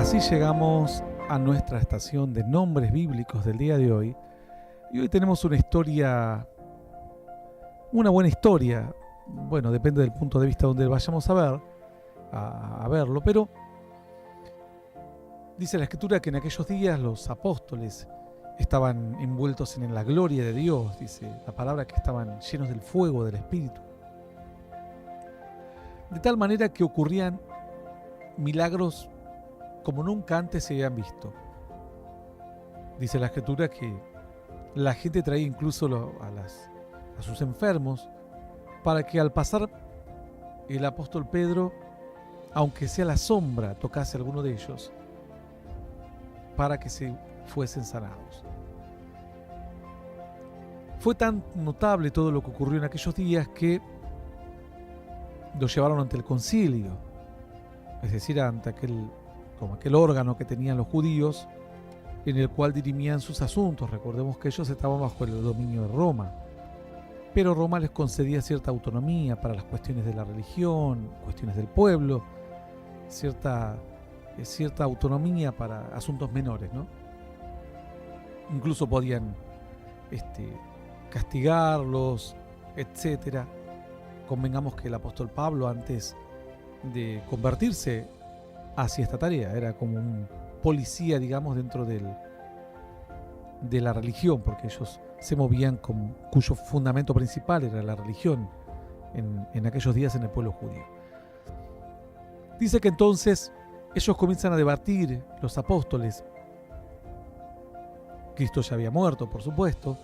Así llegamos a nuestra estación de nombres bíblicos del día de hoy. Y hoy tenemos una historia, una buena historia. Bueno, depende del punto de vista donde vayamos a verlo, pero dice la Escritura que en aquellos días los apóstoles estaban envueltos en la gloria de Dios, dice la palabra, que estaban llenos del fuego del Espíritu. De tal manera que ocurrían milagros como nunca antes se habían visto. Dice la Escritura que la gente traía incluso a sus enfermos para que al pasar el apóstol Pedro, aunque sea la sombra, tocase a alguno de ellos para que se fuesen sanados. Fue tan notable todo lo que ocurrió en aquellos días que lo llevaron ante el concilio, es decir, ante aquel órgano que tenían los judíos, en el cual dirimían sus asuntos. Recordemos que ellos estaban bajo el dominio de Roma, pero Roma les concedía cierta autonomía para las cuestiones de la religión, cuestiones del pueblo, cierta autonomía para asuntos menores, ¿no? Incluso podían castigarlos, etcétera. Convengamos que el apóstol Pablo, antes de convertirse, hacía esta tarea. Era como un policía, digamos, dentro de la religión, porque ellos se movían cuyo fundamento principal era la religión en aquellos días en el pueblo judío. Dice que entonces ellos comienzan a debatir, los apóstoles. Cristo ya había muerto, por supuesto.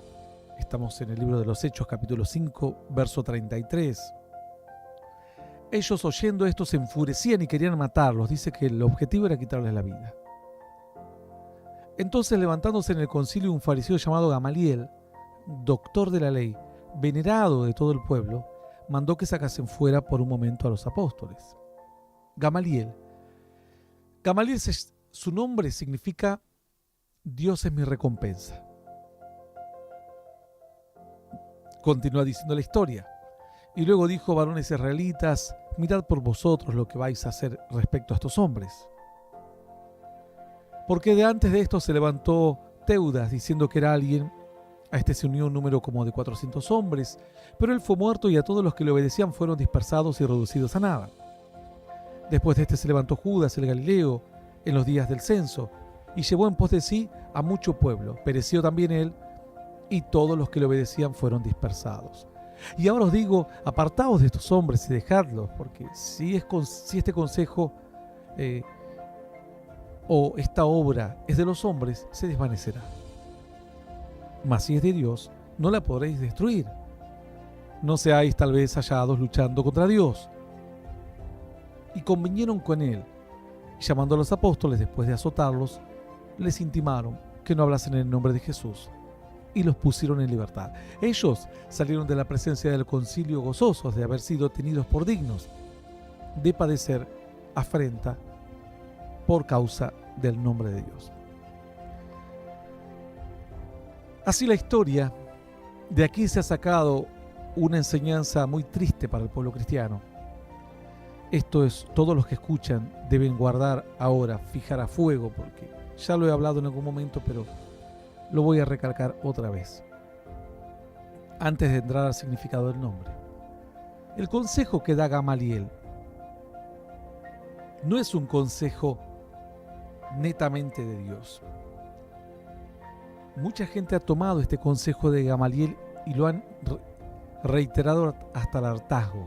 Estamos en el libro de los Hechos, capítulo 5, verso 33. Ellos, oyendo esto, se enfurecían y querían matarlos. Dice que el objetivo era quitarles la vida. Entonces, levantándose en el concilio un fariseo llamado Gamaliel, doctor de la ley, venerado de todo el pueblo, mandó que sacasen fuera por un momento a los apóstoles. Gamaliel, su nombre significa Dios es mi recompensa. Continúa diciendo la historia. Y luego dijo: varones israelitas, mirad por vosotros lo que vais a hacer respecto a estos hombres. Porque de antes de esto se levantó Teudas, diciendo que era alguien. A este se unió un número como de 400 hombres, pero él fue muerto y a todos los que le obedecían fueron dispersados y reducidos a nada. Después de este se levantó Judas el Galileo en los días del censo, y llevó en pos de sí a mucho pueblo. Pereció también él, y todos los que le obedecían fueron dispersados. Y ahora os digo, apartaos de estos hombres y dejadlos, porque si este consejo o esta obra es de los hombres, se desvanecerá. Mas si es de Dios, no la podréis destruir. No seáis tal vez hallados luchando contra Dios. Y convinieron con él, y llamando a los apóstoles después de azotarlos, les intimaron que no hablasen en el nombre de Jesús, y los pusieron en libertad. Ellos salieron de la presencia del concilio gozosos de haber sido tenidos por dignos de padecer afrenta por causa del nombre de Dios. Así la historia. De aquí se ha sacado una enseñanza muy triste para el pueblo cristiano. Esto es, todos los que escuchan deben guardar ahora, fijar a fuego, porque ya lo he hablado en algún momento, pero lo voy a recalcar otra vez, antes de entrar al significado del nombre. El consejo que da Gamaliel no es un consejo netamente de Dios. Mucha gente ha tomado este consejo de Gamaliel y lo han reiterado hasta el hartazgo.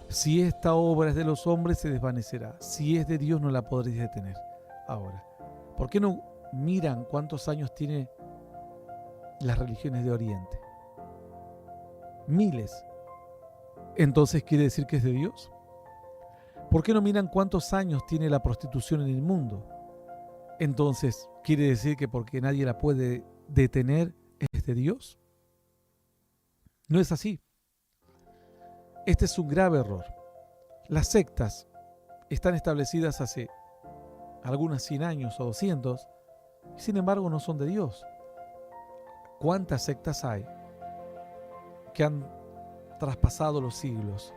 Si esta obra es de los hombres, se desvanecerá. Si es de Dios, no la podréis detener. Ahora, ¿por qué no miran cuántos años tiene las religiones de Oriente? Miles. ¿Entonces quiere decir que es de Dios? ¿Por qué no miran cuántos años tiene la prostitución en el mundo? Entonces, ¿quiere decir que porque nadie la puede detener es de Dios? No es así. Este es un grave error. Las sectas están establecidas hace algunas 100 años o 200, y sin embargo no son de Dios. ¿Cuántas sectas hay que han traspasado los siglos?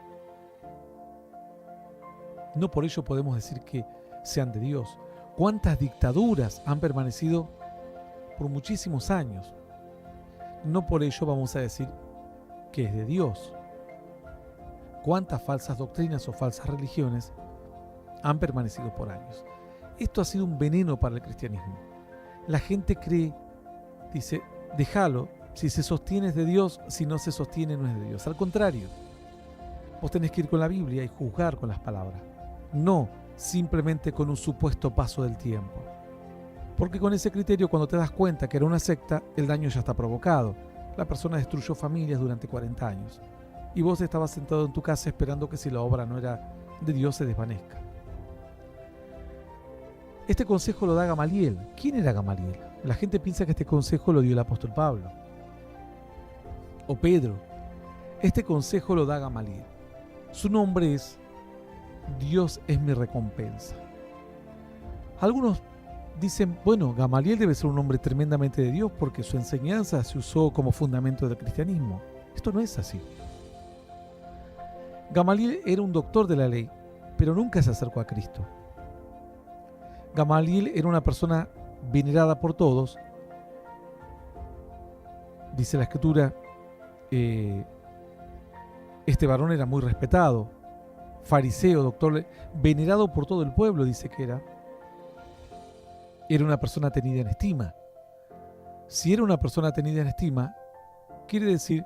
No por ello podemos decir que sean de Dios. ¿Cuántas dictaduras han permanecido por muchísimos años? No por ello vamos a decir que es de Dios. ¿Cuántas falsas doctrinas o falsas religiones han permanecido por años? Esto ha sido un veneno para el cristianismo. La gente cree, dice, déjalo, si se sostiene es de Dios, si no se sostiene no es de Dios. Al contrario, vos tenés que ir con la Biblia y juzgar con las palabras, no simplemente con un supuesto paso del tiempo. Porque con ese criterio, cuando te das cuenta que era una secta, el daño ya está provocado. La persona destruyó familias durante 40 años. Y vos estabas sentado en tu casa esperando que si la obra no era de Dios se desvanezca. Este consejo lo da Gamaliel. ¿Quién era Gamaliel? La gente piensa que este consejo lo dio el apóstol Pablo o Pedro. Este consejo lo da Gamaliel. Su nombre es Dios es mi recompensa. Algunos dicen, bueno, Gamaliel debe ser un hombre tremendamente de Dios porque su enseñanza se usó como fundamento del cristianismo. Esto no es así. Gamaliel era un doctor de la ley, pero nunca se acercó a Cristo. Gamaliel era una persona venerada por todos. Dice la Escritura, este varón era muy respetado, fariseo, doctor, venerado por todo el pueblo, dice que era. Era una persona tenida en estima. Si era una persona tenida en estima, quiere decir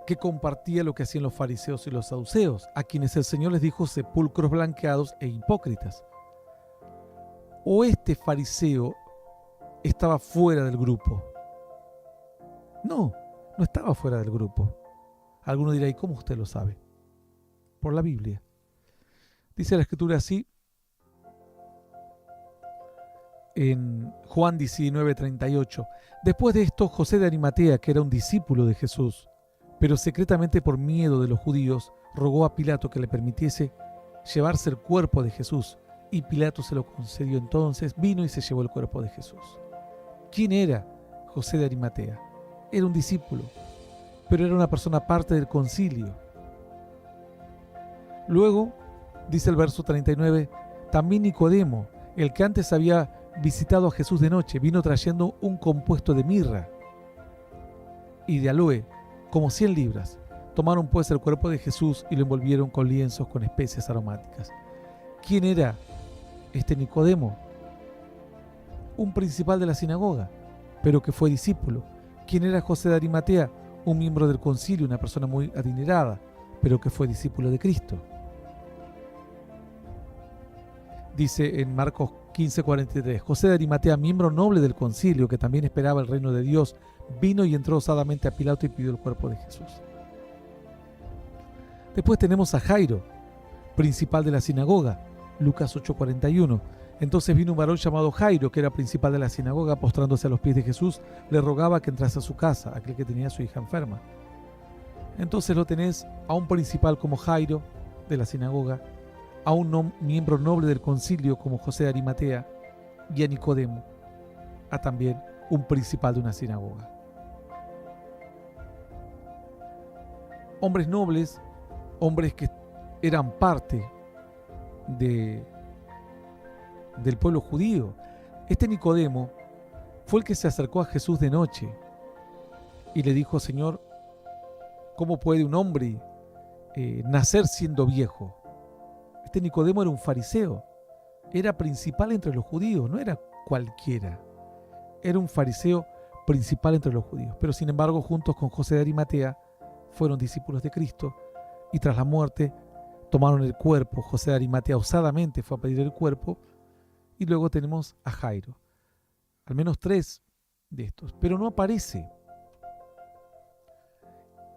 que compartía lo que hacían los fariseos y los saduceos, a quienes el Señor les dijo sepulcros blanqueados e hipócritas. O este fariseo estaba fuera del grupo. No estaba fuera del grupo. Alguno dirá, ¿y cómo usted lo sabe? Por la Biblia. Dice la Escritura así, en Juan 19:38. Después de esto, José de Arimatea, que era un discípulo de Jesús, pero secretamente por miedo de los judíos, rogó a Pilato que le permitiese llevarse el cuerpo de Jesús, y Pilato se lo concedió. Entonces vino y se llevó el cuerpo de Jesús. ¿Quién era José de Arimatea? Era un discípulo, pero era una persona aparte del concilio. Luego, dice el verso 39, también Nicodemo, el que antes había visitado a Jesús de noche, vino trayendo un compuesto de mirra y de aloe, como 100 libras. Tomaron pues el cuerpo de Jesús y lo envolvieron con lienzos con especias aromáticas. ¿Quién era este Nicodemo? Un principal de la sinagoga, pero que fue discípulo. ¿Quién era José de Arimatea? Un miembro del concilio, una persona muy adinerada, pero que fue discípulo de Cristo. Dice en Marcos 15:43, José de Arimatea, miembro noble del concilio, que también esperaba el reino de Dios, vino y entró osadamente a Pilato y pidió el cuerpo de Jesús. Después tenemos a Jairo, principal de la sinagoga, Lucas 8:41. Entonces vino un varón llamado Jairo, que era principal de la sinagoga, postrándose a los pies de Jesús, le rogaba que entrase a su casa, aquel que tenía a su hija enferma. Entonces lo tenés a un principal como Jairo, de la sinagoga, a un miembro noble del concilio como José de Arimatea, y a Nicodemo, a también un principal de una sinagoga. Hombres nobles, hombres que eran parte del pueblo judío. Este Nicodemo fue el que se acercó a Jesús de noche y le dijo, Señor, ¿cómo puede un hombre nacer siendo viejo? Este Nicodemo era un fariseo, era principal entre los judíos, no era cualquiera, era un fariseo principal entre los judíos, pero sin embargo juntos con José de Arimatea fueron discípulos de Cristo y tras la muerte tomaron el cuerpo. José de Arimatea osadamente fue a pedir el cuerpo. Y luego tenemos a Jairo, al menos 3 de estos, pero no aparece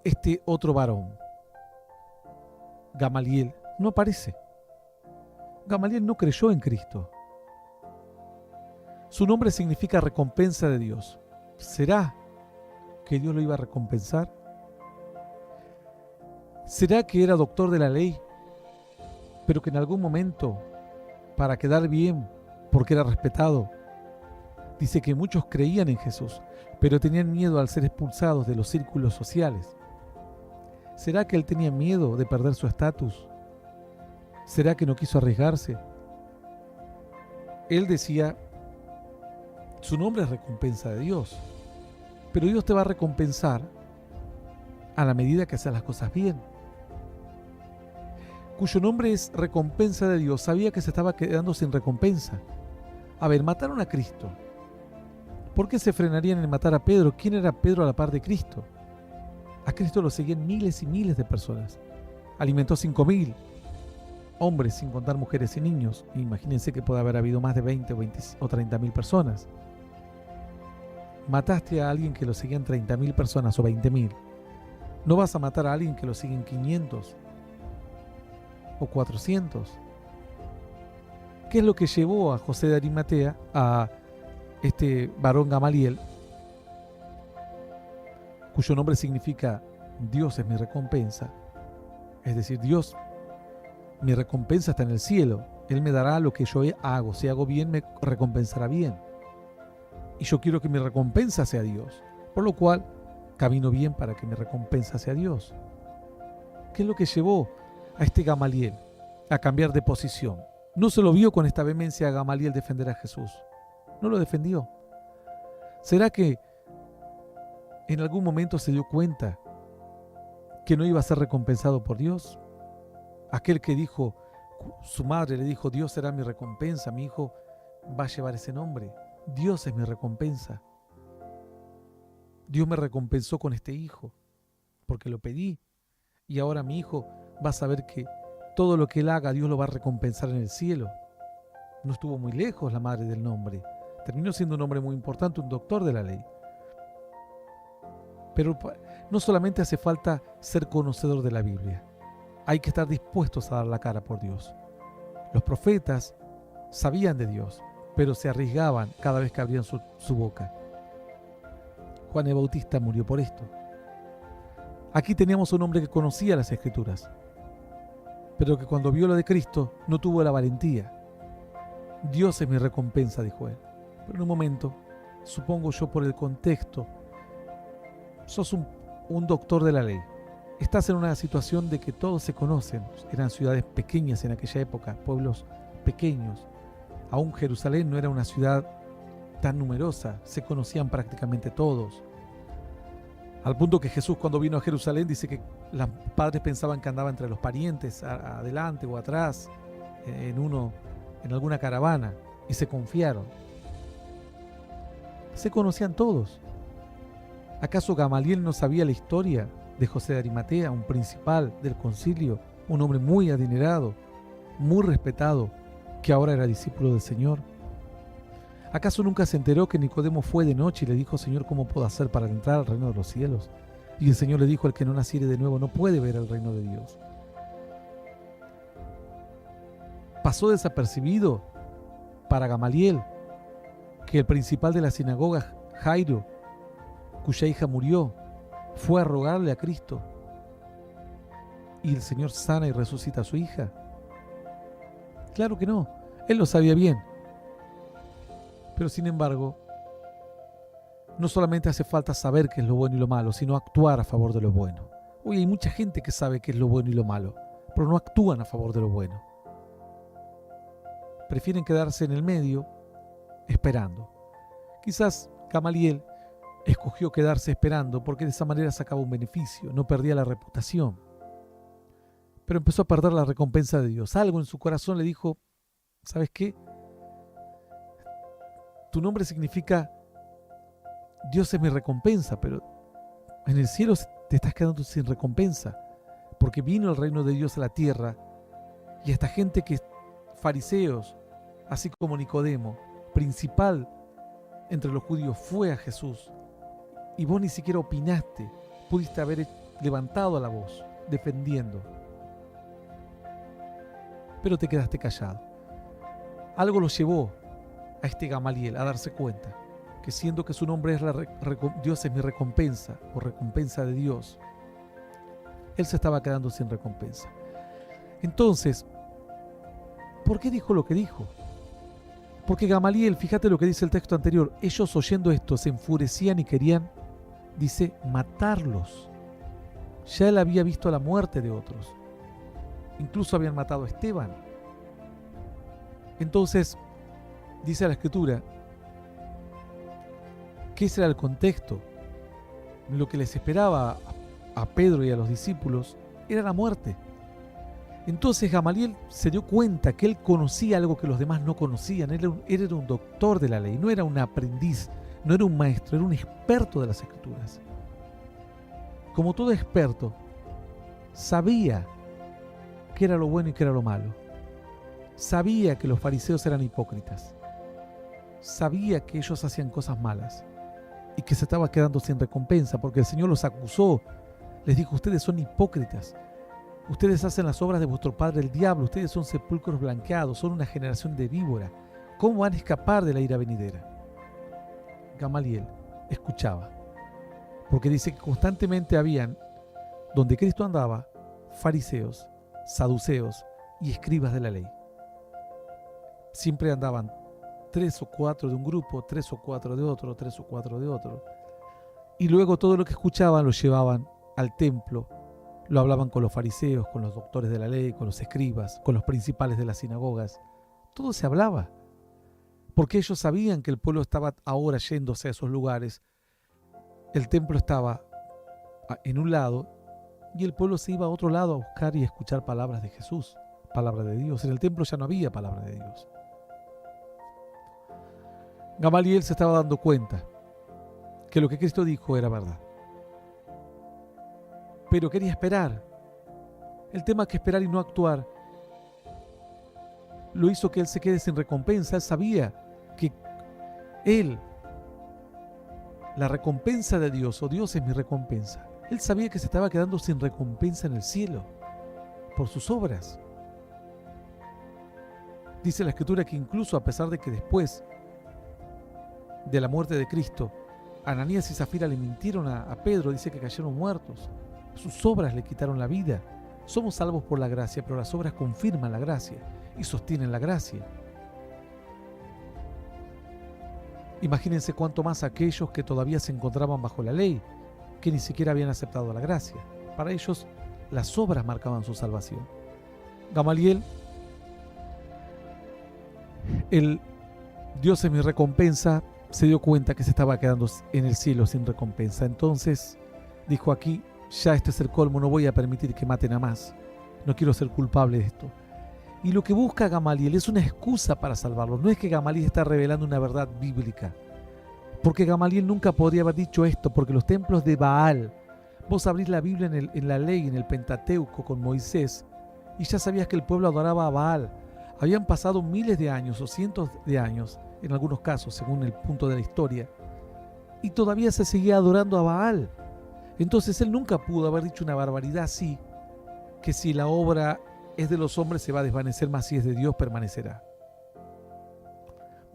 este otro varón, Gamaliel, no aparece. Gamaliel no creyó en Cristo. Su nombre significa recompensa de Dios. ¿Será que Dios lo iba a recompensar? ¿Será que era doctor de la ley, pero que en algún momento, para quedar bien, porque era respetado, dice que muchos creían en Jesús, pero tenían miedo al ser expulsados de los círculos sociales? ¿Será que él tenía miedo de perder su estatus? ¿Será que no quiso arriesgarse? él decía, su nombre es recompensa de Dios, pero Dios te va a recompensar a la medida que haces las cosas bien. Cuyo nombre es recompensa de Dios, sabía que se estaba quedando sin recompensa. A ver, mataron a Cristo. ¿Por qué se frenarían en matar a Pedro? ¿Quién era Pedro a la par de Cristo? A Cristo lo seguían miles y miles de personas. Alimentó 5.000 hombres, sin contar mujeres y niños. Imagínense que puede haber habido más de 20 o 30.000 personas. Mataste a alguien que lo seguían 30.000 personas o 20.000. No vas a matar a alguien que lo siguen 500 o 400. ¿Qué es lo que llevó a José de Arimatea, a este varón Gamaliel, cuyo nombre significa Dios es mi recompensa? Es decir, Dios, mi recompensa está en el cielo. Él me dará lo que yo hago. Si hago bien, me recompensará bien. Y yo quiero que mi recompensa sea Dios. Por lo cual, camino bien para que mi recompensa sea Dios. ¿Qué es lo que llevó a este Gamaliel a cambiar de posición? No se lo vio con esta vehemencia a Gamaliel defender a Jesús. No lo defendió. ¿Será que en algún momento se dio cuenta que no iba a ser recompensado por Dios? Aquel que dijo, su madre le dijo, Dios será mi recompensa, mi hijo va a llevar ese nombre. Dios es mi recompensa. Dios me recompensó con este hijo, porque lo pedí. Y ahora mi hijo va a saber que todo lo que él haga, Dios lo va a recompensar en el cielo. No estuvo muy lejos la madre del nombre. Terminó siendo un hombre muy importante, un doctor de la ley. Pero no solamente hace falta ser conocedor de la Biblia. Hay que estar dispuestos a dar la cara por Dios. Los profetas sabían de Dios, pero se arriesgaban cada vez que abrían su boca. Juan el Bautista murió por esto. Aquí teníamos un hombre que conocía las Escrituras, pero que cuando vio lo de Cristo no tuvo la valentía. Dios es mi recompensa, dijo él. Pero en un momento, supongo yo por el contexto, sos un doctor de la ley. Estás en una situación de que todos se conocen. Eran ciudades pequeñas en aquella época, pueblos pequeños. Aún Jerusalén no era una ciudad tan numerosa, se conocían prácticamente todos. Al punto que Jesús, cuando vino a Jerusalén, dice que los padres pensaban que andaba entre los parientes, adelante o atrás, en alguna caravana, y se confiaron. Se conocían todos. ¿Acaso Gamaliel no sabía la historia de José de Arimatea, un principal del concilio, un hombre muy adinerado, muy respetado, que ahora era discípulo del Señor? ¿Acaso nunca se enteró que Nicodemo fue de noche y le dijo, Señor, ¿cómo puedo hacer para entrar al reino de los cielos? Y el Señor le dijo, el que no naciere de nuevo no puede ver el reino de Dios. Pasó desapercibido para Gamaliel que el principal de la sinagoga, Jairo, cuya hija murió, fue a rogarle a Cristo y el Señor sana y resucita a su hija. Claro que no, él lo sabía bien. Pero sin embargo, no solamente hace falta saber qué es lo bueno y lo malo, sino actuar a favor de lo bueno. Hoy hay mucha gente que sabe qué es lo bueno y lo malo, pero no actúan a favor de lo bueno. Prefieren quedarse en el medio esperando. Quizás Gamaliel escogió quedarse esperando porque de esa manera sacaba un beneficio, no perdía la reputación. Pero empezó a perder la recompensa de Dios. Algo en su corazón le dijo, ¿sabes qué? Tu nombre significa Dios es mi recompensa, pero en el cielo te estás quedando sin recompensa, porque vino el reino de Dios a la tierra y esta gente que fariseos, así como Nicodemo, principal entre los judíos, fue a Jesús y vos ni siquiera opinaste, pudiste haber levantado la voz defendiendo, pero te quedaste callado. Algo lo llevó a este Gamaliel a darse cuenta que siendo que su nombre es Dios es mi recompensa o recompensa de Dios, él se estaba quedando sin recompensa. Entonces, ¿por qué dijo lo que dijo? Porque Gamaliel, fíjate lo que dice el texto anterior, ellos oyendo esto se enfurecían y querían, dice, matarlos. Ya él había visto la muerte de otros. Incluso habían matado a Esteban. Entonces, Dice la Escritura que ese era el contexto. Lo que les esperaba a Pedro y a los discípulos era la muerte. Entonces Gamaliel se dio cuenta que él conocía algo que los demás no conocían. Él era un doctor de la ley, no era un aprendiz, no era un maestro, era un experto de las Escrituras. Como todo experto, sabía qué era lo bueno y qué era lo malo. Sabía que los fariseos eran hipócritas. Sabía que ellos hacían cosas malas y que se estaba quedando sin recompensa porque el Señor los acusó. Les dijo: ustedes son hipócritas. Ustedes hacen las obras de vuestro padre el diablo. Ustedes son sepulcros blanqueados. Son una generación de víbora. ¿Cómo van a escapar de la ira venidera? Gamaliel escuchaba, porque dice que constantemente habían, donde Cristo andaba, fariseos, saduceos y escribas de la ley. Siempre andaban 3 o 4 de un grupo, 3 o 4 de otro, 3 o 4 de otro. Y luego todo lo que escuchaban lo llevaban al templo, lo hablaban con los fariseos, con los doctores de la ley, con los escribas, con los principales de las sinagogas. Todo se hablaba, porque ellos sabían que el pueblo estaba ahora yéndose a esos lugares. El templo estaba en un lado y el pueblo se iba a otro lado a buscar y escuchar palabras de Jesús, palabra de Dios. En el templo ya no había palabra de Dios. Gamaliel se estaba dando cuenta que lo que Cristo dijo era verdad, pero quería esperar. El tema que esperar y no actuar lo hizo que él se quede sin recompensa. Él sabía que la recompensa de Dios, o Dios es mi recompensa. Él sabía que se estaba quedando sin recompensa en el cielo por sus obras. Dice la Escritura que incluso a pesar de que después de la muerte de Cristo, Ananías y Zafira le mintieron a Pedro, dice que cayeron muertos. Sus obras le quitaron la vida. Somos salvos por la gracia, pero las obras confirman la gracia y sostienen la gracia. Imagínense cuánto más aquellos que todavía se encontraban bajo la ley, que ni siquiera habían aceptado la gracia. Para ellos, las obras marcaban su salvación. Gamaliel, el Dios es mi recompensa, se dio cuenta que se estaba quedando en el cielo sin recompensa. Entonces dijo: aquí ya este es el colmo, no voy a permitir que maten a más. No quiero ser culpable de esto. Y lo que busca Gamaliel es una excusa para salvarlo. No es que Gamaliel está revelando una verdad bíblica, porque Gamaliel nunca podría haber dicho esto, porque los templos de Baal, vos abrís la Biblia en la ley, en el Pentateuco con Moisés, y ya sabías que el pueblo adoraba a Baal. Habían pasado miles de años o cientos de años, en algunos casos, según el punto de la historia, y todavía se seguía adorando a Baal. Entonces él nunca pudo haber dicho una barbaridad así, que si la obra es de los hombres se va a desvanecer, mas si es de Dios permanecerá.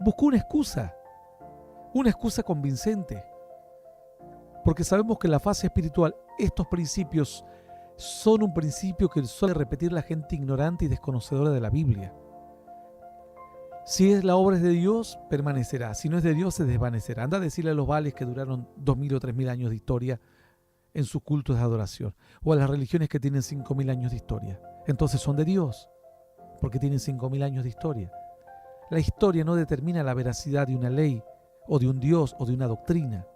Buscó una excusa convincente, porque sabemos que en la fase espiritual estos principios son un principio que suele repetir la gente ignorante y desconocedora de la Biblia. Si es la obra es de Dios, permanecerá. Si no es de Dios, se desvanecerá. Anda a decirle a los Baales que duraron 2000 o 3000 años de historia en sus cultos de adoración, o a las religiones que tienen 5000 años de historia. Entonces son de Dios, porque tienen 5000 años de historia. La historia no determina la veracidad de una ley, o de un Dios, o de una doctrina.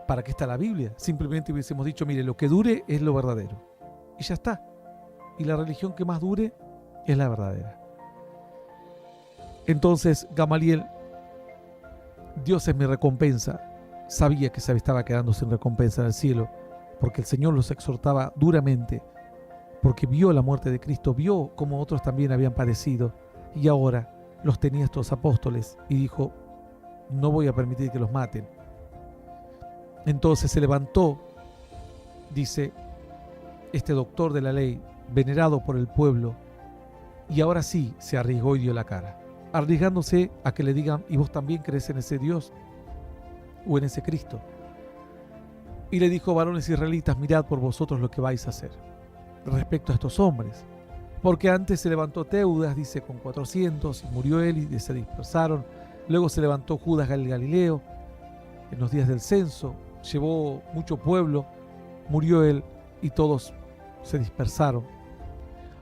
¿Para qué está la Biblia? Simplemente hubiésemos dicho: mire, lo que dure es lo verdadero. Y ya está. Y la religión que más dure es la verdadera. Entonces Gamaliel, Dios es mi recompensa, sabía que se estaba quedando sin recompensa en el cielo, porque el Señor los exhortaba duramente, porque vio la muerte de Cristo, vio cómo otros también habían padecido, y ahora los tenía estos apóstoles, y dijo: no voy a permitir que los maten. Entonces se levantó, dice, este doctor de la ley, venerado por el pueblo, y ahora sí se arriesgó y dio la cara, arriesgándose a que le digan: ¿y vos también crees en ese Dios o en ese Cristo? Y le dijo: varones israelitas, mirad por vosotros lo que vais a hacer respecto a estos hombres. Porque antes se levantó Teudas, dice, con 400, y murió él y se dispersaron. Luego se levantó Judas el Galileo en los días del censo, llevó mucho pueblo, murió él y todos se dispersaron.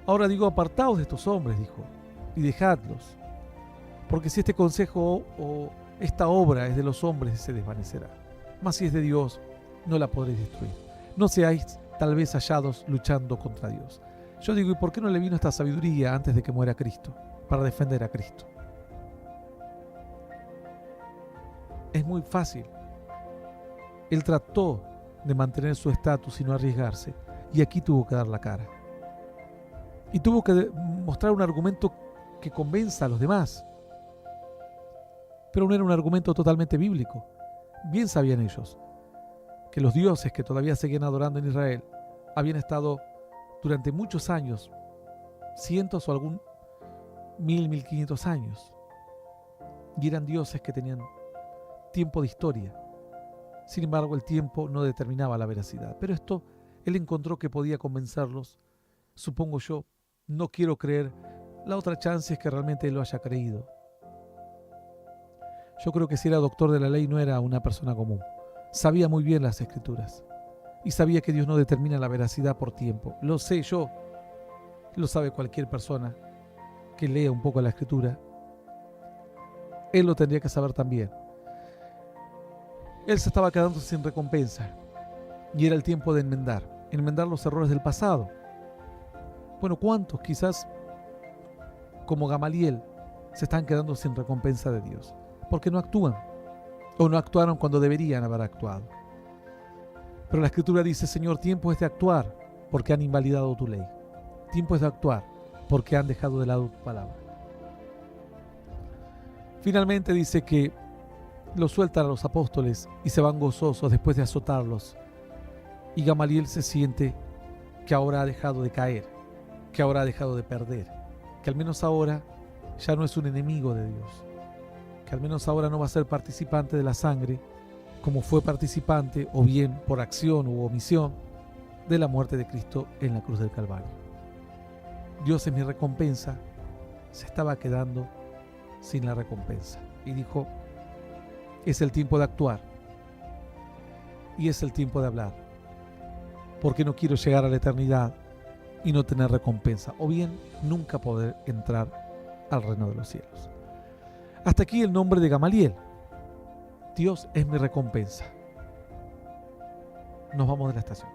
Ahora digo: apartaos de estos hombres, dijo, y dejadlos, porque si este consejo o esta obra es de los hombres, se desvanecerá. Mas si es de Dios, no la podréis destruir. No seáis tal vez hallados luchando contra Dios. Yo digo, ¿y por qué no le vino esta sabiduría antes de que muera Cristo? Para defender a Cristo. Es muy fácil. Él trató de mantener su estatus y no arriesgarse, y aquí tuvo que dar la cara. Y tuvo que mostrar un argumento que convenza a los demás. Pero no era un argumento totalmente bíblico. Bien sabían ellos que los dioses que todavía seguían adorando en Israel habían estado durante muchos años, cientos o algún 1500 años, y eran dioses que tenían tiempo de historia. Sin embargo, el tiempo no determinaba la veracidad. Pero esto, él encontró que podía convencerlos. Supongo yo, no quiero creer. La otra chance es que realmente él lo haya creído. Yo creo que si era doctor de la ley no era una persona común. Sabía muy bien las escrituras. Y sabía que Dios no determina la veracidad por tiempo. Lo sé yo. Lo sabe cualquier persona que lea un poco la escritura. Él lo tendría que saber también. Él se estaba quedando sin recompensa. Y era el tiempo de enmendar los errores del pasado. Bueno, ¿cuántos quizás, como Gamaliel, se están quedando sin recompensa de Dios? Porque no actúan. O no actuaron cuando deberían haber actuado. Pero la Escritura dice, Señor, tiempo es de actuar porque han invalidado tu ley. Tiempo es de actuar porque han dejado de lado tu palabra. Finalmente dice que los sueltan a los apóstoles y se van gozosos después de azotarlos. Y Gamaliel se siente que ahora ha dejado de caer, que ahora ha dejado de perder, que al menos ahora ya no es un enemigo de Dios, que al menos ahora no va a ser participante de la sangre como fue participante, o bien por acción u omisión, de la muerte de Cristo en la cruz del Calvario. Dios es mi recompensa. Se estaba quedando sin la recompensa y dijo, es el tiempo de actuar y es el tiempo de hablar, porque no quiero llegar a la eternidad y no tener recompensa, o bien nunca poder entrar al reino de los cielos. Hasta aquí el nombre de Gamaliel. Dios es mi recompensa. Nos vamos de la estación.